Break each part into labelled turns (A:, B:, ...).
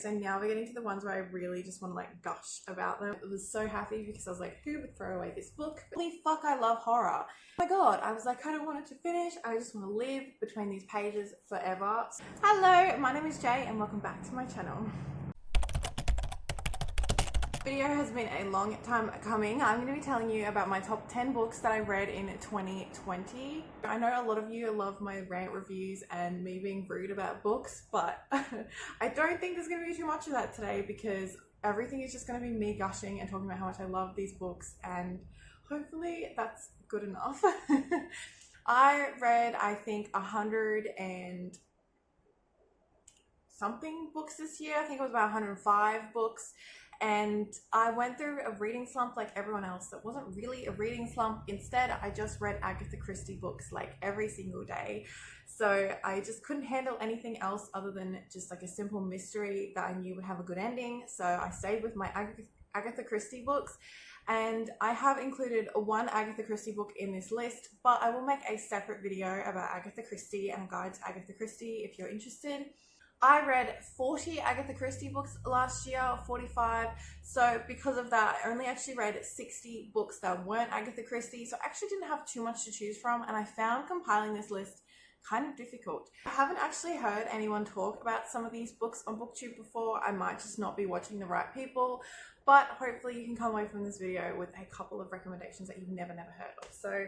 A: So now we're getting to the ones where I really just want to like gush about them. I was so happy because I was like, who would throw away this book? Holy fuck, I love horror. Oh my god, I was like, I don't want it to finish. I just want to live between these pages forever. Hello, my name is Jay and welcome back to my channel. Video has been a long time coming. I'm going to be telling you about my top 10 books that I read in 2020. I know a lot of you love my rant reviews and me being rude about books, but I don't think there's going to be too much of that today because everything is just going to be me gushing and talking about how much I love these books, and hopefully that's good enough. I read, I think, 100 and something books this year. I think it was about 105 books. And I went through a reading slump like everyone else. That wasn't really a reading slump. Instead, I just read Agatha Christie books like every single day. So I just couldn't handle anything else other than just like a simple mystery that I knew would have a good ending. So I stayed with my Agatha Christie books. And I have included one Agatha Christie book in this list, but I will make a separate video about Agatha Christie and a guide to Agatha Christie if you're interested. I read 40 Agatha Christie books last year, 45. So because of that, I only actually read 60 books that weren't Agatha Christie. So I actually didn't have too much to choose from, and I found compiling this list kind of difficult. I haven't actually heard anyone talk about some of these books on BookTube before. I might just not be watching the right people, but hopefully you can come away from this video with a couple of recommendations that you've never heard of. So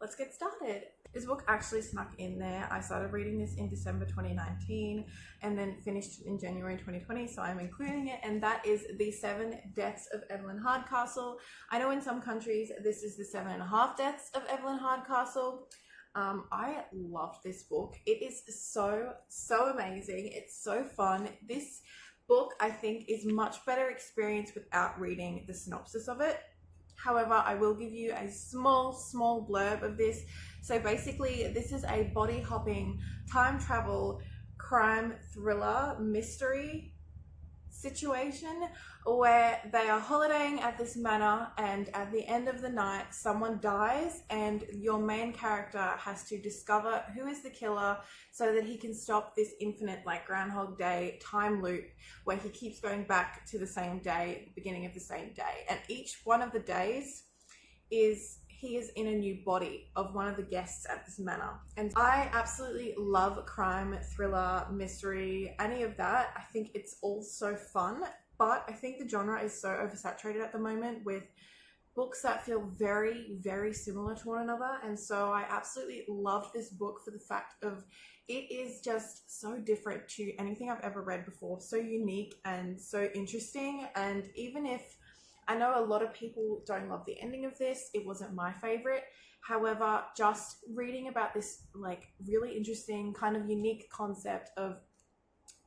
A: let's get started. This book actually snuck in there. I started reading this in December 2019 and then finished in January 2020, so I'm including it, and that is The 7 Deaths of Evelyn Hardcastle. I know in some countries this is The 7.5 Deaths of Evelyn Hardcastle. I loved this book. It is so amazing. It's so fun. This book, I think, is much better experience without reading the synopsis of it. However, I will give you a small blurb of this. So basically, this is a body-hopping, time travel, crime thriller, mystery situation where they are holidaying at this manor, and at the end of the night, someone dies, and your main character has to discover who is the killer so that he can stop this infinite, like, Groundhog Day time loop where he keeps going back to the same day, the beginning of the same day. And each one of the days he is in a new body of one of the guests at this manor. And I absolutely love crime, thriller, mystery, any of that. I think it's all so fun, but I think the genre is so oversaturated at the moment with books that feel very similar to one another. And so I absolutely love this book for the fact of it is just so different to anything I've ever read before, so unique and so interesting. And even if I know a lot of people don't love the ending of this, it wasn't my favorite. However, just reading about this like really interesting kind of unique concept of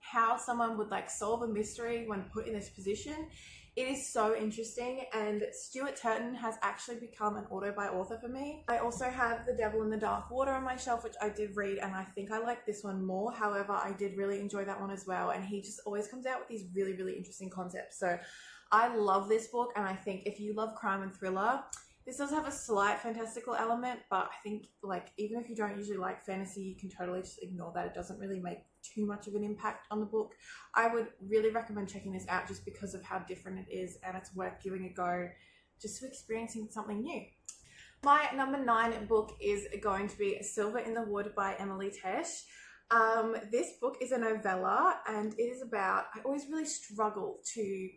A: how someone would like solve a mystery when put in this position, it is so interesting. And Stuart Turton has actually become an auto-buy author for me. I also have The Devil in the Dark Water on my shelf, which I did read, and I think I like this one more. However, I did really enjoy that one as well, and he just always comes out with these really interesting concepts. So I love this book, and I think if you love crime and thriller, this does have a slight fantastical element, but I think like even if you don't usually like fantasy, you can totally just ignore that. It doesn't really make too much of an impact on the book. I would really recommend checking this out just because of how different it is, and it's worth giving a go just to experiencing something new. My number 9 book is going to be Silver in the Wood by Emily Tesh. This book is a novella, and it is about, I always really struggle to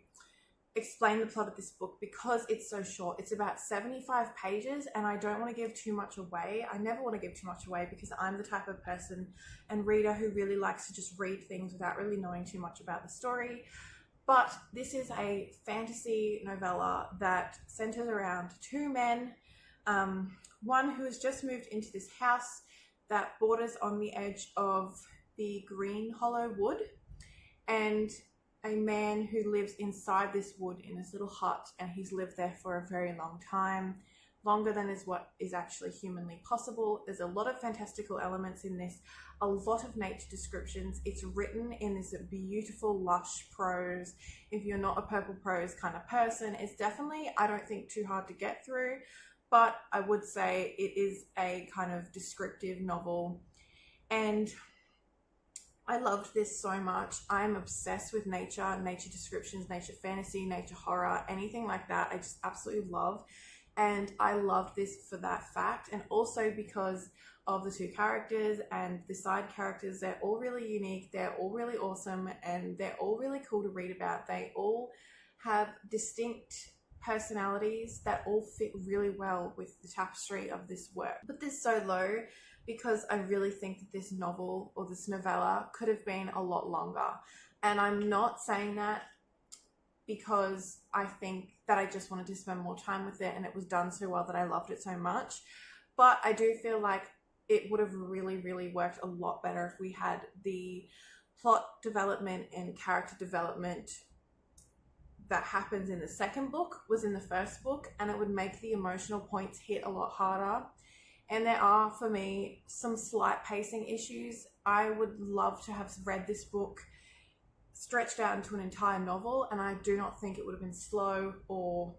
A: explain the plot of this book because it's so short. It's about 75 pages, and I don't want to give too much away. I never want to give too much away because I'm the type of person and reader who really likes to just read things without really knowing too much about the story. But this is a fantasy novella that centers around 2 men, one who has just moved into this house that borders on the edge of the Green Hollow Wood, and a man who lives inside this wood in this little hut, and he's lived there for a very long time, longer than is what is actually humanly possible. There's a lot of fantastical elements in this, a lot of nature descriptions. It's written in this beautiful lush prose. If you're not a purple prose kind of person, it's definitely, I don't think, too hard to get through, but I would say it is a kind of descriptive novel. And I loved this so much. I'm obsessed with nature, nature descriptions, nature fantasy, nature horror, anything like that. I just absolutely love. And I loved this for that fact. And also because of the two characters and the side characters, they're all really unique. They're all really awesome and they're all really cool to read about. They all have distinct personalities that all fit really well with the tapestry of this work. But this so low because I really think that this novel or this novella could have been a lot longer. And I'm not saying that because I think that I just wanted to spend more time with it and it was done so well that I loved it so much. But I do feel like it would have really, really worked a lot better if we had the plot development and character development that happens in the second book was in the first book, and it would make the emotional points hit a lot harder. And there are, for me, some slight pacing issues. I would love to have read this book stretched out into an entire novel, and I do not think it would have been slow or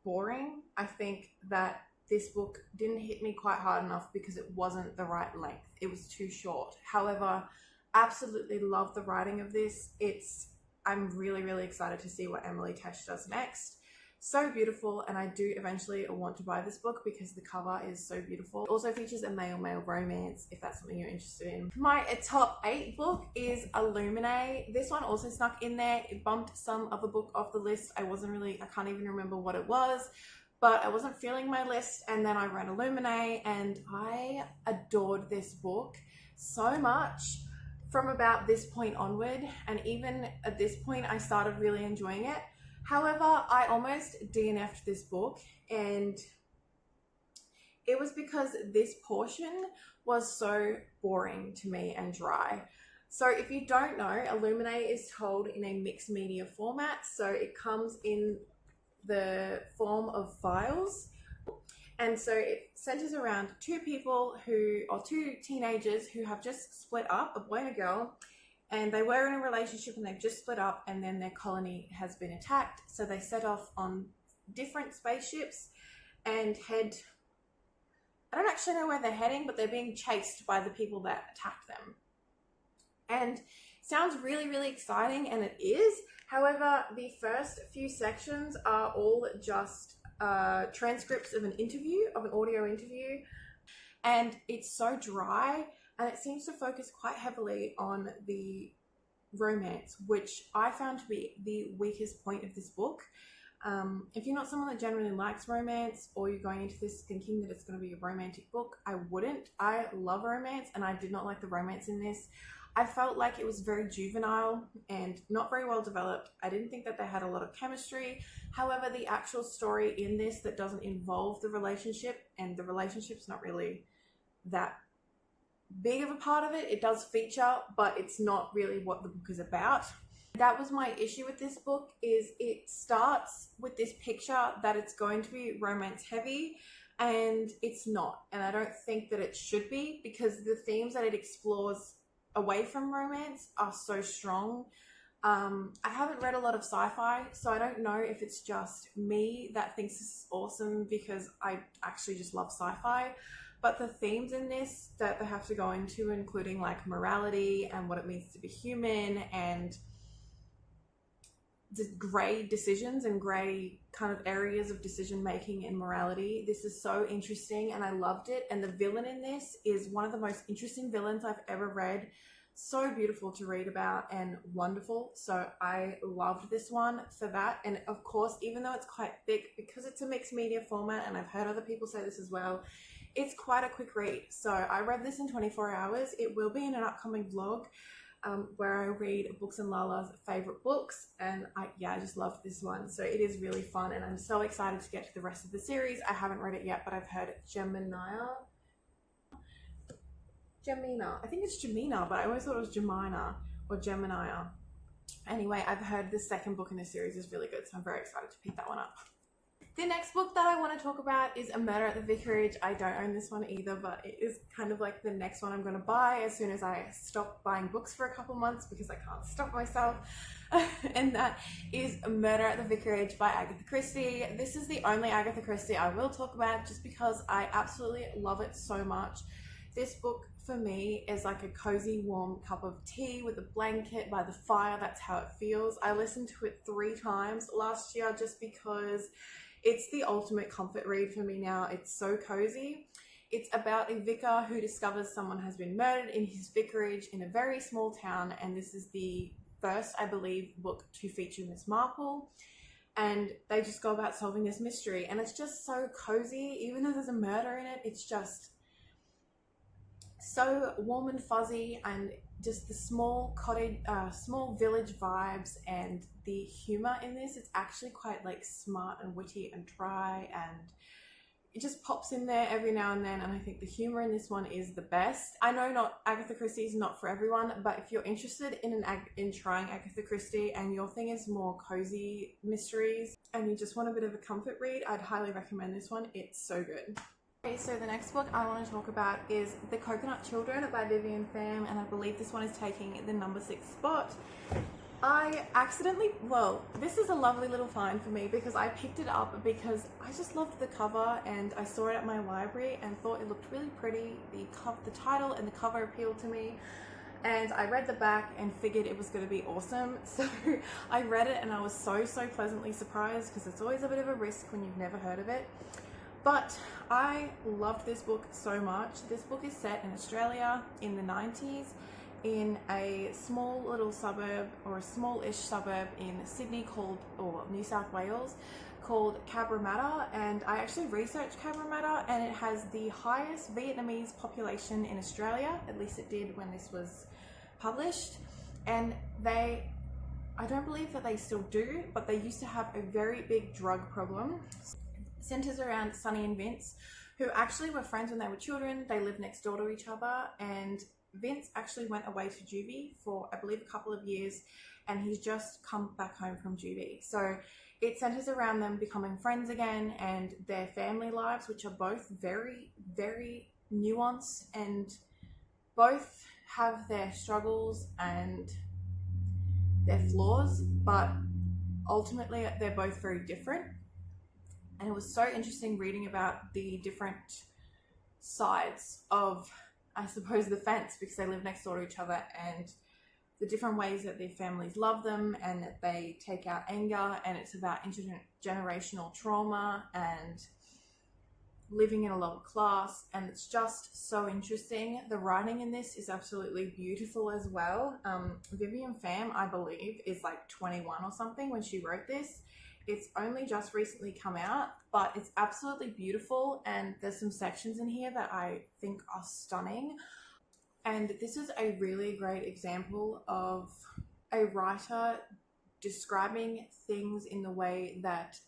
A: boring. I think that this book didn't hit me quite hard enough because it wasn't the right length. It was too short. However, absolutely love the writing of this. I'm really, really excited to see what Emily Tesh does next. So beautiful, and I do eventually want to buy this book because the cover is so beautiful. It also features a male-male romance, if that's something you're interested in. My top 8 book is Illuminae. This one also snuck in there. It bumped some other book off the list. I can't even remember what it was, but I wasn't feeling my list, and then I read Illuminae, and I adored this book so much from about this point onward, and even at this point I started really enjoying it. However, I almost DNF'd this book, and it was because this portion was so boring to me and dry. So if you don't know, Illuminae is told in a mixed media format. So it comes in the form of files. And so it centers around two teenagers who have just split up, a boy and a girl, and they were in a relationship and they've just split up, and then their colony has been attacked. So they set off on different spaceships and I don't actually know where they're heading, but they're being chased by the people that attacked them. And sounds really, really exciting, and it is. However, the first few sections are all just transcripts of an audio interview, and it's so dry, and it seems to focus quite heavily on the romance, which I found to be the weakest point of this book. If you're not someone that generally likes romance, or you're going into this thinking that it's going to be a romantic book, I wouldn't. I love romance, and I did not like the romance in this. I felt like it was very juvenile and not very well developed. I didn't think that they had a lot of chemistry. However, the actual story in this that doesn't involve the relationship, and the relationship's not really that big of a part of it. It does feature, but it's not really what the book is about. That was my issue with this book, is it starts with this picture that it's going to be romance heavy, and it's not. And I don't think that it should be, because the themes that it explores away from romance are so strong. I haven't read a lot of sci-fi, so I don't know if it's just me that thinks this is awesome, because I actually just love sci-fi. But the themes in this that they have to go into, including like morality and what it means to be human, and the grey decisions and grey kind of areas of decision making and morality. This is so interesting, and I loved it. And the villain in this is one of the most interesting villains I've ever read. So beautiful to read about and wonderful. So I loved this one for that. And of course, even though it's quite thick, because it's a mixed media format, and I've heard other people say this as well, it's quite a quick read. So I read this in 24 hours. It will be in an upcoming vlog where I read Books and Lala's favorite books, and I just loved this one. So it is really fun, and I'm so excited to get to the rest of the series. I haven't read it yet, but I've heard Gemina. I think it's Gemina, but I always thought it was Gemina or Gemini. Anyway, I've heard the second book in this series is really good, so I'm very excited to pick that one up. The next book that I want to talk about is A Murder at the Vicarage. I don't own this one either, but it is kind of like the next one I'm going to buy as soon as I stop buying books for a couple months, because I can't stop myself. And that is A Murder at the Vicarage by Agatha Christie. This is the only Agatha Christie I will talk about, just because I absolutely love it so much. This book for me is like a cozy warm cup of tea with a blanket by the fire. That's how it feels. I listened to it 3 times last year just because it's the ultimate comfort read for me now. It's so cozy. It's about a vicar who discovers someone has been murdered in his vicarage in a very small town, and this is the first, I believe, book to feature Miss Marple. And they just go about solving this mystery, and it's just so cozy. Even though there's a murder in it, it's just so warm and fuzzy, and just the small cottage, small village vibes, and the humor in this, it's actually quite like smart and witty and dry, and it just pops in there every now and then. And I think the humor in this one is the best. I know not Agatha Christie is not for everyone, but if you're interested in trying Agatha Christie and your thing is more cozy mysteries and you just want a bit of a comfort read, I'd highly recommend this one. It's so good. Okay, so the next book I want to talk about is The Coconut Children by Vivian Pham, and I believe this one is taking the number 6 spot. I accidentally, well, this is a lovely little find for me because I picked it up because I just loved the cover and I saw it at my library and thought it looked really pretty. The title and the cover appealed to me, and I read the back and figured it was going to be awesome. So I read it and I was so pleasantly surprised, because it's always a bit of a risk when you've never heard of it. But I loved this book so much. This book is set in Australia in the 90s, in a small little suburb, or a small-ish suburb in Sydney or New South Wales, called Cabramatta. And I actually researched Cabramatta, and it has the highest Vietnamese population in Australia. At least it did when this was published. And I don't believe that they still do, but they used to have a very big drug problem. Centers around Sunny and Vince, who actually were friends when they were children. They lived next door to each other, and Vince actually went away to juvie for, I believe, a couple of years, and he's just come back home from juvie. So it centers around them becoming friends again and their family lives, which are both very nuanced, and both have their struggles and their flaws, but ultimately they're both very different. And it was so interesting reading about the different sides of, I suppose, the fence, because they live next door to each other, and the different ways that their families love them and that they take out anger. And it's about intergenerational trauma and living in a lower class, and it's just so interesting. The writing in this is absolutely beautiful as well. Vivian Pham, I believe, is like 21 or something when she wrote this. It's only just recently come out, but it's absolutely beautiful, and there's some sections in here that I think are stunning. And this is a really great example of a writer describing things in the way that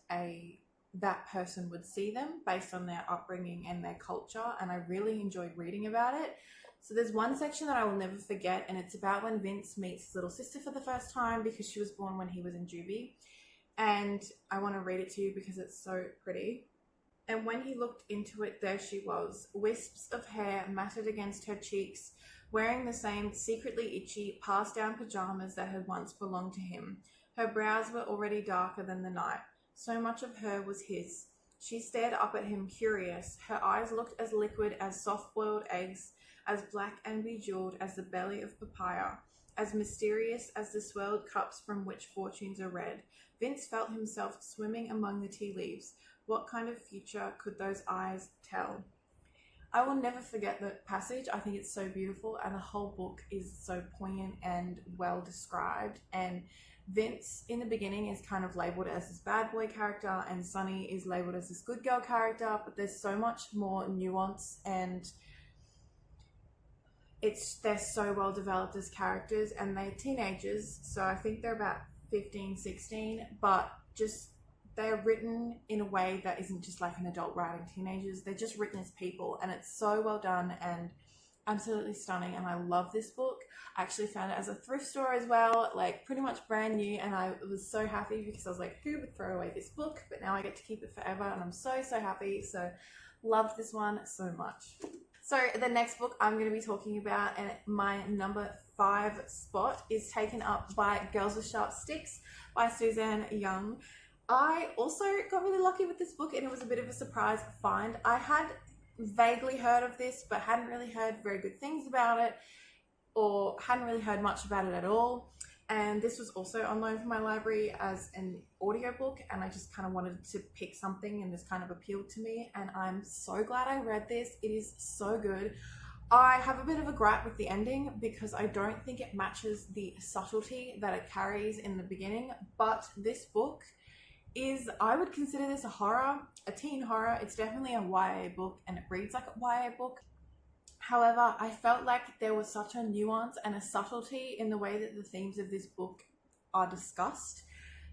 A: that person would see them based on their upbringing and their culture, and I really enjoyed reading about it. So there's one section that I will never forget, and it's about when Vince meets his little sister for the first time, because she was born when he was in juvie. And I want to read it to you because it's so pretty. And when he looked into it, there she was, wisps of hair matted against her cheeks, wearing the same secretly itchy, passed-down pajamas that had once belonged to him. Her brows were already darker than the night. So much of her was his. She stared up at him, curious. Her eyes looked as liquid as soft-boiled eggs, as black and bejeweled as the belly of papaya, as mysterious as the swelled cups from which fortunes are read. Vince felt himself swimming among the tea leaves. What kind of future could those eyes tell? I will never forget the passage. I think it's so beautiful, and the whole book is so poignant and well described. And Vince, in the beginning, is kind of labelled as this bad boy character, and Sunny is labelled as this good girl character, but there's so much more nuance, and they're so well developed as characters, and they're teenagers, so I think they're about 15, 16, but just they're written in a way that isn't just like an adult writing teenagers. They're just written as people, and it's so well done and absolutely stunning, and I love this book. I actually found it as a thrift store as well, like pretty much brand new, and I was so happy because I was like, who would throw away this book? But now I get to keep it forever, and I'm so happy. So loved this one so much. So the next book I'm going to be talking about, and my number 5 spot, is taken up by Girls with Sharp Sticks by Suzanne Young. I also got really lucky with this book, and it was a bit of a surprise find. I had vaguely heard of this but hadn't really heard very good things about it, or hadn't really heard much about it at all. And this was also on loan from my library as an audiobook, and I just kind of wanted to pick something, and this kind of appealed to me, and I'm so glad I read this. It is so good. I have a bit of a gripe with the ending because I don't think it matches the subtlety that it carries in the beginning, but this book is, I would consider this a horror, a teen horror. It's definitely a YA book and it reads like a YA book. However, I felt like there was such a nuance and a subtlety in the way that the themes of this book are discussed.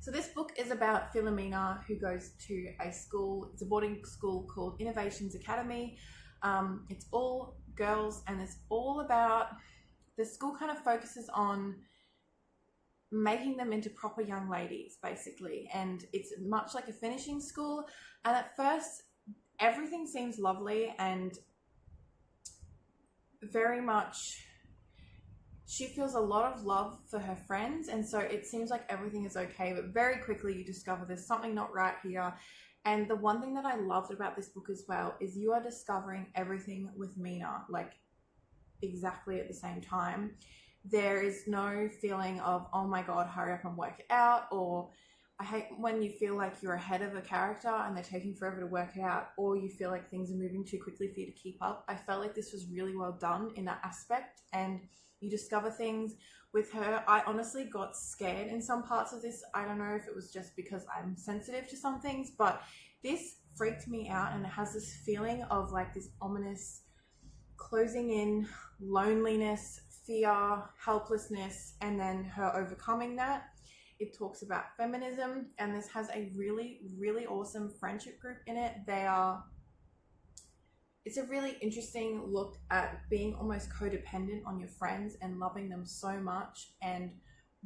A: So this book is about Philomena, who goes to a school, it's a boarding school called Innovations Academy. It's all girls, and it's all about, the school kind of focuses on making them into proper young ladies, basically. And it's much like a finishing school. And at first, everything seems lovely and very much, she feels a lot of love for her friends, and so it seems like everything is okay, but very quickly you discover there's something not right here. And the one thing that I loved about this book as well is you are discovering everything with Mina, like exactly at the same time. There is no feeling of, oh my god, hurry up and work it out, or I hate when you feel like you're ahead of a character and they're taking forever to work it out, or you feel like things are moving too quickly for you to keep up. I felt like this was really well done in that aspect, and you discover things with her. I honestly got scared in some parts of this. I don't know if it was just because I'm sensitive to some things, but this freaked me out, and it has this feeling of like this ominous closing in, loneliness, fear, helplessness, and then her overcoming that. It talks about feminism, and this has a really, really awesome friendship group in it. It's a really interesting look at being almost codependent on your friends and loving them so much, and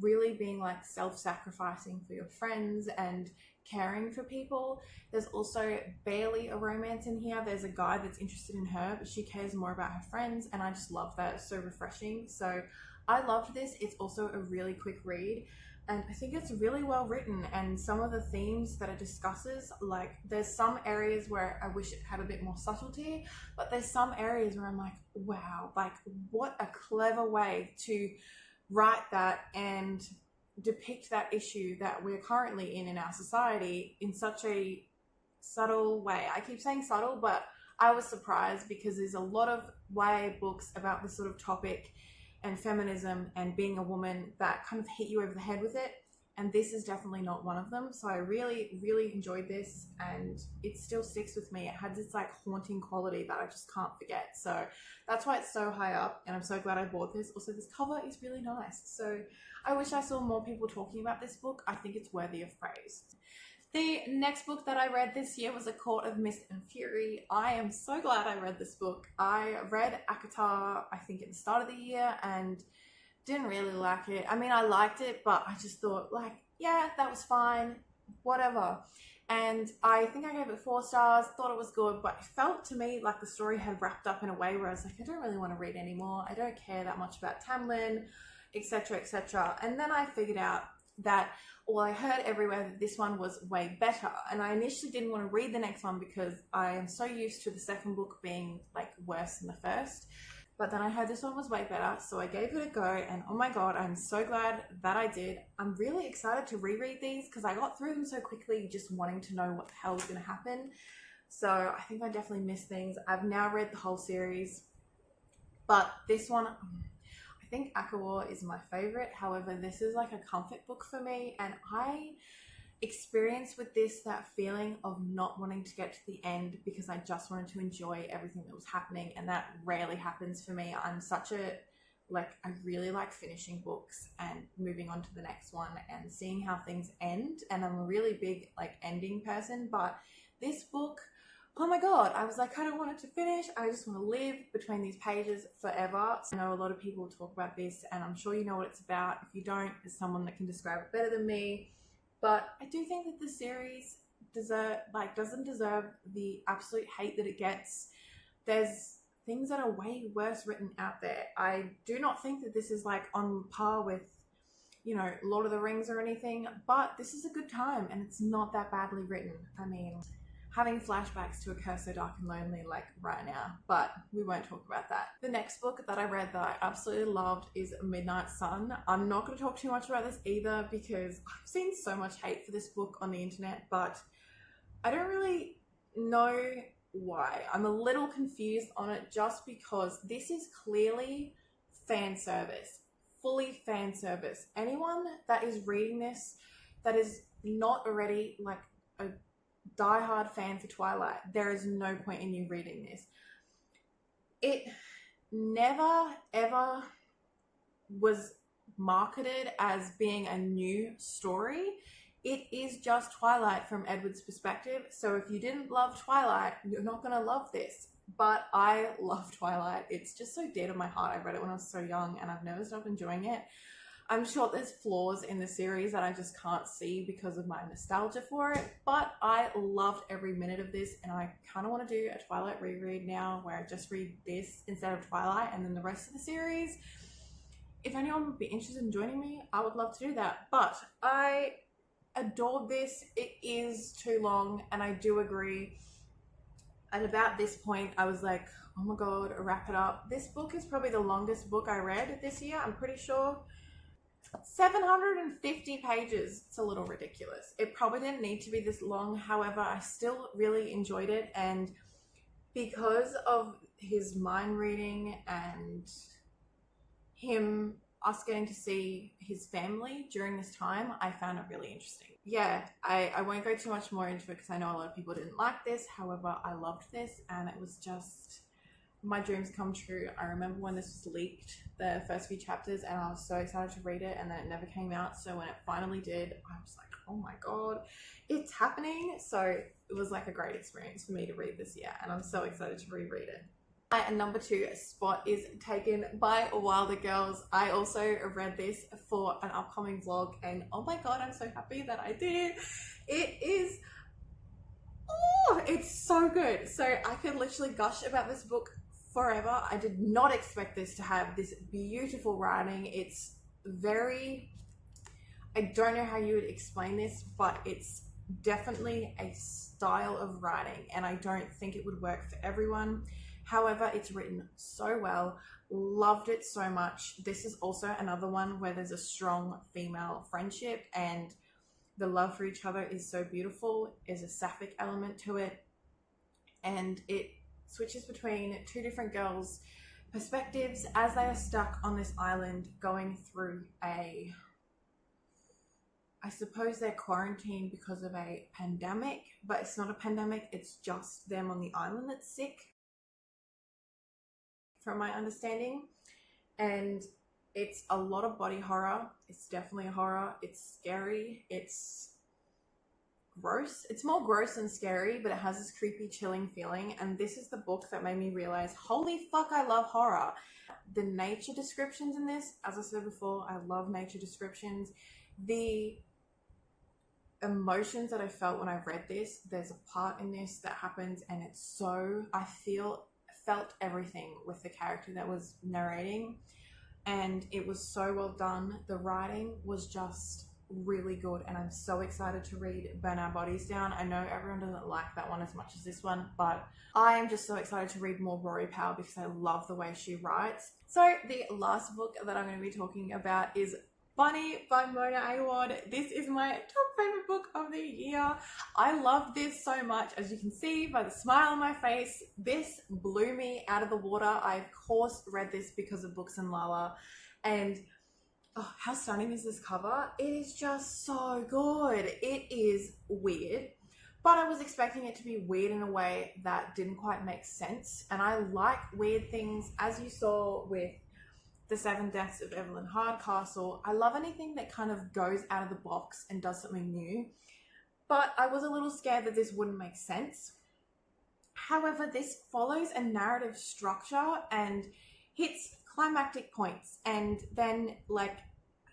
A: really being like self-sacrificing for your friends and caring for people. There's also barely a romance in here. There's a guy that's interested in her, but she cares more about her friends, and I just love that. It's so refreshing. So I loved this. It's also a really quick read, and I think it's really well written, and some of the themes that it discusses, like there's some areas where I wish it had a bit more subtlety, but there's some areas where I'm like, wow, like what a clever way to write that and depict that issue that we're currently in our society in such a subtle way. I keep saying subtle, but I was surprised because there's a lot of YA books about this sort of topic and feminism and being a woman that kind of hit you over the head with it, and this is definitely not one of them. So I really, really enjoyed this, and it still sticks with me. It had this like haunting quality that I just can't forget. So that's why it's so high up, and I'm so glad I bought this. Also, this cover is really nice, so I wish I saw more people talking about this book. I think it's worthy of praise. The next book that I read this year was A Court of Mist and Fury. I am so glad I read this book. I read ACOTAR, I think at the start of the year, and didn't really like it. I mean, I liked it, but I just thought like, yeah, that was fine, whatever. And I think I gave it 4 stars, thought it was good, but it felt to me like the story had wrapped up in a way where I was like, I don't really want to read anymore. I don't care that much about Tamlin, etc., etc. And then I figured out that, well, I heard everywhere that this one was way better, and I initially didn't want to read the next one because I am so used to the second book being like worse than the first. But then I heard this one was way better, so I gave it a go, and oh my god, I'm so glad that I did. I'm really excited to reread these because I got through them so quickly just wanting to know what the hell was going to happen. So I think I definitely missed things. I've now read the whole series, but this one, I think ACOTAR is my favorite. However, this is like a comfort book for me, and I experienced with this that feeling of not wanting to get to the end because I just wanted to enjoy everything that was happening, and that rarely happens for me. I'm such a, like, I really like finishing books and moving on to the next one and seeing how things end, and I'm a really big like ending person, but this book, oh my god, I was like, I don't want it to finish. I just want to live between these pages forever. I know a lot of people talk about this, and I'm sure you know what it's about. If you don't, there's someone that can describe it better than me. But I do think that the series doesn't deserve the absolute hate that it gets. There's things that are way worse written out there. I do not think that this is like on par with, you know, Lord of the Rings or anything, but this is a good time, and it's not that badly written. I mean, having flashbacks to A Curse So Dark and Lonely like right now, but we won't talk about that. The next book that I read that I absolutely loved is Midnight Sun. I'm not going to talk too much about this either because I've seen so much hate for this book on the internet, but I don't really know why. I'm a little confused on it just because this is clearly fan service, fully fan service. Anyone that is reading this that is not already like a diehard fan for Twilight, there is no point in you reading this. It never ever was marketed as being a new story. It is just Twilight from Edward's perspective. So if you didn't love Twilight, you're not going to love this. But I love Twilight. It's just so dear to my heart. I read it when I was so young and I've never stopped enjoying it. I'm sure there's flaws in the series that I just can't see because of my nostalgia for it. But I loved every minute of this, and I kind of want to do a Twilight reread now where I just read this instead of Twilight and then the rest of the series. If anyone would be interested in joining me, I would love to do that. But I adored this. It is too long, and I do agree. And about this point, I was like, oh my god, wrap it up. This book is probably the longest book I read this year, I'm pretty sure. 750 pages. It's a little ridiculous. It probably didn't need to be this long. However, I still really enjoyed it, and because of his mind reading and us getting to see his family during this time, I found it really interesting. Yeah, I won't go too much more into it because I know a lot of people didn't like this. However, I loved this, and it was just my dreams come true. I remember when this was leaked, the first few chapters, and I was so excited to read it, and then it never came out. So when it finally did, I was like, oh my god, it's happening. So it was like a great experience for me to read this year, and I'm so excited to reread it. And number 2 spot is taken by Wilder Girls. I also read this for an upcoming vlog, and oh my god, I'm so happy that I did. It is, oh, it's so good. So I could literally gush about this book forever. I did not expect this to have this beautiful writing. It's very, I don't know how you would explain this, but it's definitely a style of writing, and I don't think it would work for everyone. However, it's written so well. Loved it so much. This is also another one where there's a strong female friendship, and the love for each other is so beautiful. There's a sapphic element to it, and it switches between 2 different girls' perspectives as they are stuck on this island going through I suppose they're quarantined because of a pandemic, but it's not a pandemic, it's just them on the island that's sick, from my understanding. And it's a lot of body horror. It's definitely a horror. It's scary. It's gross. It's more gross than scary, but it has this creepy, chilling feeling. And this is the book that made me realize, holy fuck, I love horror. The nature descriptions in this, as I said before, I love nature descriptions. The emotions that I felt when I read this, there's a part in this that happens, and it's so, I felt everything with the character that was narrating, and it was so well done. The writing was just really good, and I'm so excited to read Burn Our Bodies Down. I know everyone doesn't like that one as much as this one, but I am just so excited to read more Rory Power because I love the way she writes. So the last book that I'm going to be talking about is Bunny by Mona Awad. This is my top favorite book of the year. I love this so much, as you can see by the smile on my face. This blew me out of the water. I of course read this because of Books and Lala, and oh, how stunning is this cover? It is just so good. It is weird, but I was expecting it to be weird in a way that didn't quite make sense, and I like weird things, as you saw with The 7 Deaths of Evelyn Hardcastle. I love anything that kind of goes out of the box and does something new, but I was a little scared that this wouldn't make sense. However, this follows a narrative structure and hits climactic points, and then like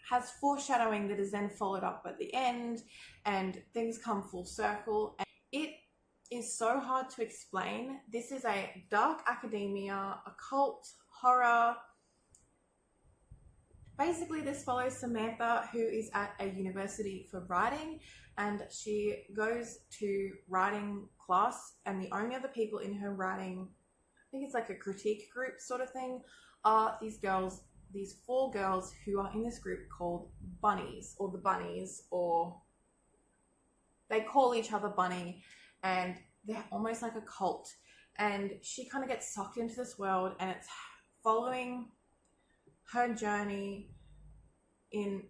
A: has foreshadowing that is then followed up at the end, and things come full circle. And it is so hard to explain. This is a dark academia, occult, horror, Basically, this follows Samantha, who is at a university for writing, and she goes to writing class, and the only other people in her writing, I think it's like a critique group sort of thing, are these girls, these 4 girls who are in this group called Bunnies, or the Bunnies, or they call each other Bunny, and they're almost like a cult. And she kind of gets sucked into this world, and it's following her journey in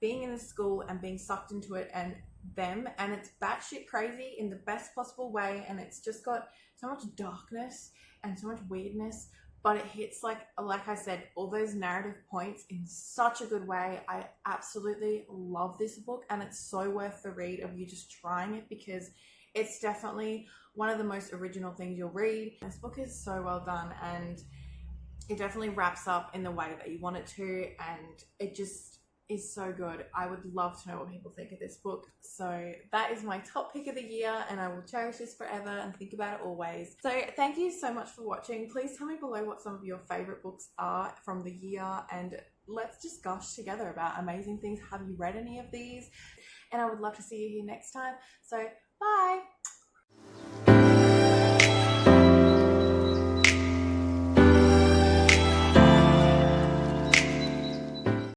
A: being in a school and being sucked into it and them, and it's batshit crazy in the best possible way, and it's just got so much darkness and so much weirdness, but it hits, like I said, all those narrative points in such a good way. I absolutely love this book, and it's so worth the read of you just trying it, because it's definitely one of the most original things you'll read. This book is so well done, and it definitely wraps up in the way that you want it to, and it just is so good. I would love to know what people think of this book. So that is my top pick of the year, and I will cherish this forever and think about it always. So thank you so much for watching. Please tell me below what some of your favorite books are from the year, and let's just gush together about amazing things. Have you read any of these? And I would love to see you here next time. So bye.